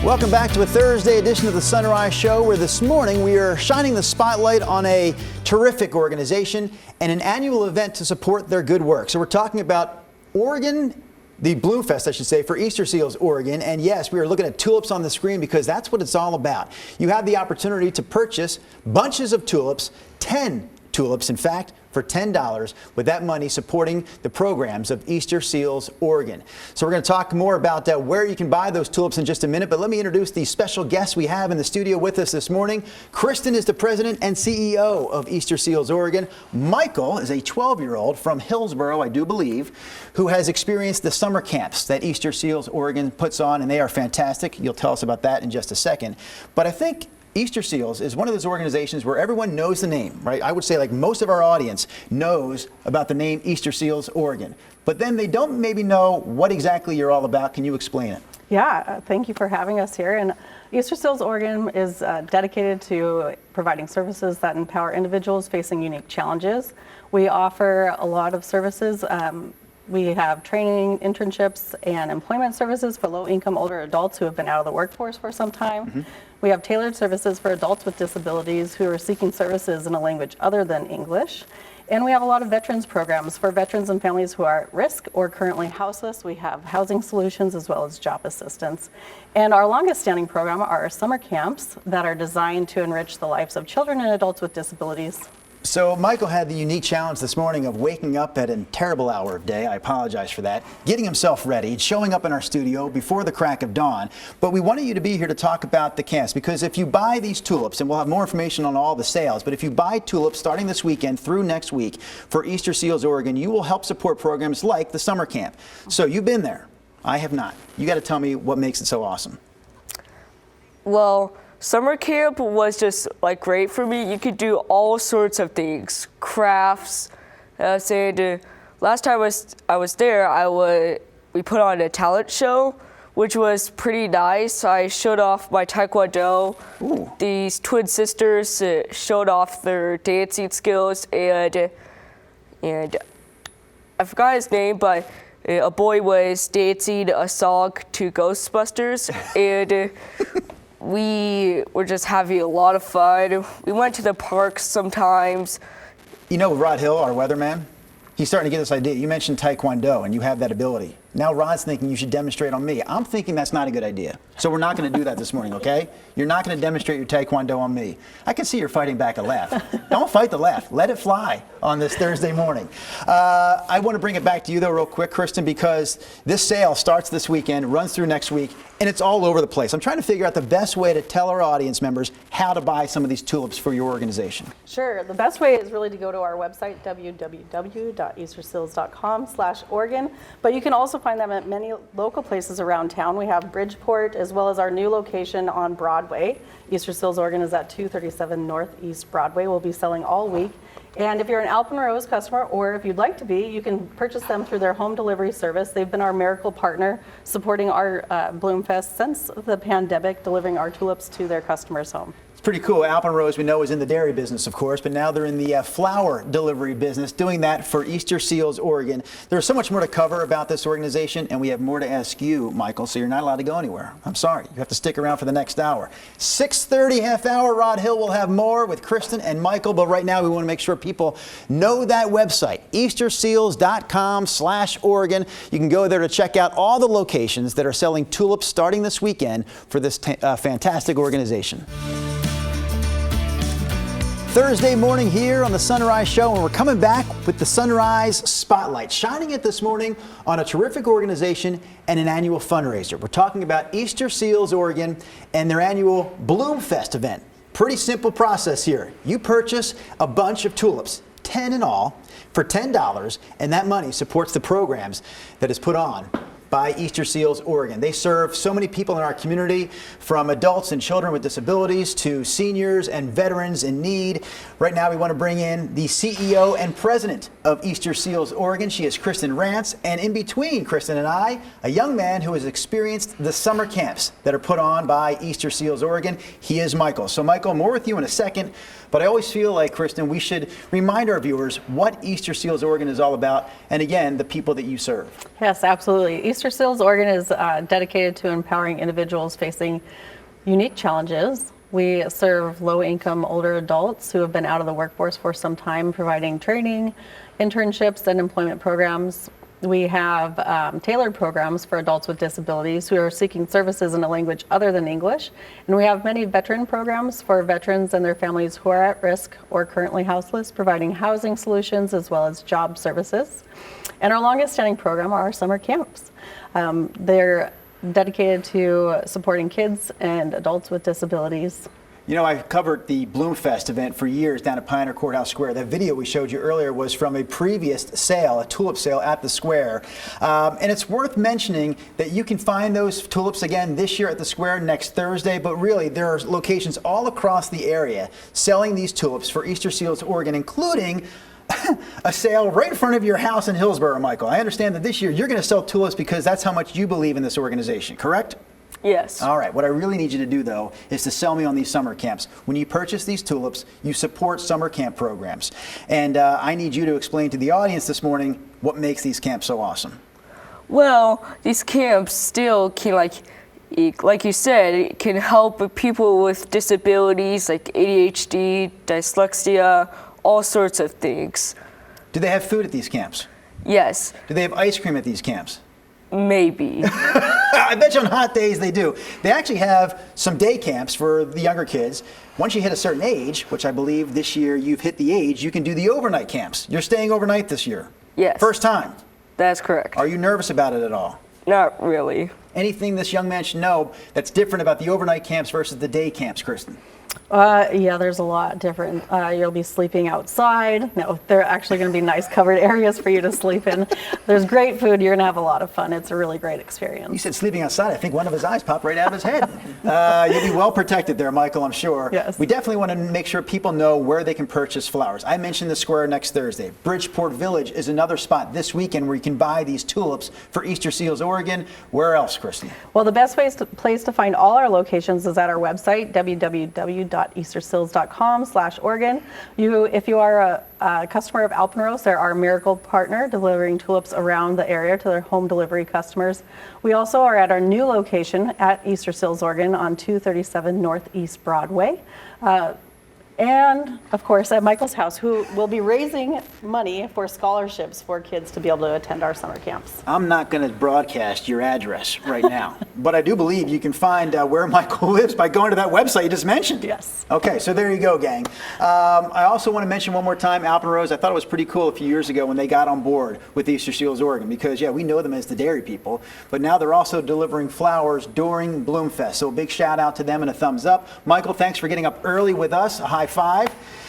Welcome back to a Thursday edition of the Sunrise Show, where this morning we are shining the spotlight on a terrific organization and an annual event to support their good work. So we're talking about Oregon, the Bloomfest, I should say, for Easterseals Oregon. And yes, we are looking at tulips on the screen because that's what it's all about. You have the opportunity to purchase bunches of tulips, 10 tulips, in fact, for $10, with that money supporting the programs of Easterseals Oregon. So we're going to talk more about where you can buy those tulips in just a minute, but let me introduce the special guests we have in the studio with us this morning. Kristen is the president and CEO of Easterseals Oregon. Michael is a 12-year-old from Hillsboro, I do believe, who has experienced the summer camps that Easterseals Oregon puts on, and they are fantastic. You'll tell us about that in just a second. But I think Easterseals is one of those organizations where everyone knows the name, right? I would say like most of our audience knows about the name Easterseals Oregon, but then they don't maybe know what exactly you're all about. Can you explain it? Yeah, thank you for having us here. And Easterseals Oregon is dedicated to providing services that empower individuals facing unique challenges. We offer a lot of services. We have training, internships, and employment services for low-income older adults who have been out of the workforce for some time. Mm-hmm. We have tailored services for adults with disabilities who are seeking services in a language other than English. And we have a lot of veterans programs for veterans and families who are at risk or currently houseless. We have housing solutions as well as job assistance. And our longest standing program are our summer camps that are designed to enrich the lives of children and adults with disabilities. So Michael had the unique challenge this morning of waking up at a terrible hour of day. I apologize for that. Getting himself ready, showing up in our studio before the crack of dawn. But we wanted you to be here to talk about the camps, because if you buy these tulips, and we'll have more information on all the sales, but if you buy tulips starting this weekend through next week for Easterseals Oregon, you will help support programs like the summer camp. So you've been there. I have not. You got to tell me what makes it so awesome. Well, summer camp was just like great for me. You could do all sorts of things, crafts. Last time I was there, we put on a talent show, which was pretty nice. I showed off my Taekwondo. Ooh. These twin sisters showed off their dancing skills, and I forgot his name, but a boy was dancing a song to Ghostbusters, and we were just having a lot of fun. We went to the park sometimes. You know Rod Hill, our weatherman? He's starting to get this idea. You mentioned Taekwondo, and you have that ability. Now Rod's thinking you should demonstrate on me. I'm thinking that's not a good idea. So we're not going to do that this morning, okay? You're not going to demonstrate your Taekwondo on me. I can see you're fighting back a laugh. Don't fight the laugh. Let it fly on this Thursday morning. I want to bring it back to you, though, real quick, Kristen, because this sale starts this weekend, runs through next week, and it's all over the place. I'm trying to figure out the best way to tell our audience members how to buy some of these tulips for your organization. Sure. The best way is really to go to our website, www.easterseals.com/Oregon. But you can also find them at many local places around town. We have Bridgeport, as well as our new location on Broadway. Easterseals Oregon is at 237 Northeast Broadway. We'll be selling all week. And if you're an Alpenrose customer, or if you'd like to be, you can purchase them through their home delivery service. They've been our miracle partner, supporting our Bloomfest since the pandemic, delivering our tulips to their customers' home. Pretty cool. Alpenrose, we know, is in the dairy business, of course, but now they're in the flower delivery business, doing that for Easterseals Oregon. There's so much more to cover about this organization, and we have more to ask you, Michael, so you're not allowed to go anywhere. I'm sorry. You have to stick around for the next hour. 6:30, half hour, Rod Hill will have more with Kristen and Michael, but right now we want to make sure people know that website, easterseals.com/Oregon. You can go there to check out all the locations that are selling tulips starting this weekend for this fantastic organization. Thursday morning here on the Sunrise Show, and we're coming back with the Sunrise Spotlight, shining it this morning on a terrific organization and an annual fundraiser. We're talking about Easterseals Oregon and their annual Bloomfest event. Pretty simple process here. You purchase a bunch of tulips, 10 in all, for $10, and that money supports the programs that is put on by Easterseals Oregon. They serve so many people in our community, from adults and children with disabilities to seniors and veterans in need. Right now we want to bring in the CEO and president of Easterseals Oregon. She is Kristen Rance, and in between Kristen and I, a young man who has experienced the summer camps that are put on by Easterseals Oregon. He is Michael. So Michael, more with you in a second, but I always feel like, Kristen, we should remind our viewers what Easterseals Oregon is all about, and again, the people that you serve. Yes, absolutely. Easterseals Oregon is dedicated to empowering individuals facing unique challenges. We serve low-income older adults who have been out of the workforce for some time, providing training, internships, and employment programs. We have tailored programs for adults with disabilities who are seeking services in a language other than English. And we have many veteran programs for veterans and their families who are at risk or currently houseless, providing housing solutions as well as job services. And our longest standing program are our summer camps. They're dedicated to supporting kids and adults with disabilities. You know, I covered the Bloomfest event for years down at Pioneer Courthouse Square. That video we showed you earlier was from a previous sale, a tulip sale at the square. And it's worth mentioning that you can find those tulips again this year at the square next Thursday, but really there are locations all across the area selling these tulips for Easterseals Oregon, including a sale right in front of your house in Hillsborough, Michael. I understand that this year you're going to sell tulips because that's how much you believe in this organization, correct? Yes. All right. What I really need you to do, though, is to sell me on these summer camps. When you purchase these tulips, you support summer camp programs. And I need you to explain to the audience this morning what makes these camps so awesome. Well, these camps still can, like you said, it can help people with disabilities like ADHD, dyslexia, all sorts of things. Do they have food at these camps? Yes. Do they have ice cream at these camps? Maybe. I bet you on hot days they do. They actually have some day camps for the younger kids. Once you hit a certain age, which I believe this year you've hit the age, you can do the overnight camps. You're staying overnight this year. Yes. First time. That's correct. Are you nervous about it at all? Not really. Anything this young man should know that's different about the overnight camps versus the day camps, Kristen? Yeah, there's a lot different. You'll be sleeping outside. No, they're actually going to be nice covered areas for you to sleep in. There's great food. You're going to have a lot of fun. It's a really great experience. You said sleeping outside. I think one of his eyes popped right out of his head. You'll be well protected there, Michael, I'm sure. Yes. We definitely want to make sure people know where they can purchase flowers. I mentioned the square next Thursday. Bridgeport Village is another spot this weekend where you can buy these tulips for Easterseals Oregon. Where else, Kristen? Well, the best place to find all our locations is at our website, www.easterseals.com/Oregon. If you are a customer of Alpenrose, they're our miracle partner delivering tulips around the area to their home delivery customers. We also are at our new location at Easterseals Oregon on 237 Northeast Broadway. And of course at Michael's house, who will be raising money for scholarships for kids to be able to attend our summer camps. I'm not going to broadcast your address right now, but I do believe you can find where Michael lives by going to that website you just mentioned. Yes. Okay, so there you go, gang. I also want to mention one more time Alpenrose. I thought it was pretty cool a few years ago when they got on board with Easterseals Oregon because, yeah, we know them as the dairy people, but now they're also delivering flowers during Bloomfest. So a big shout out to them and a thumbs up. Michael, thanks for getting up early with us. A high five.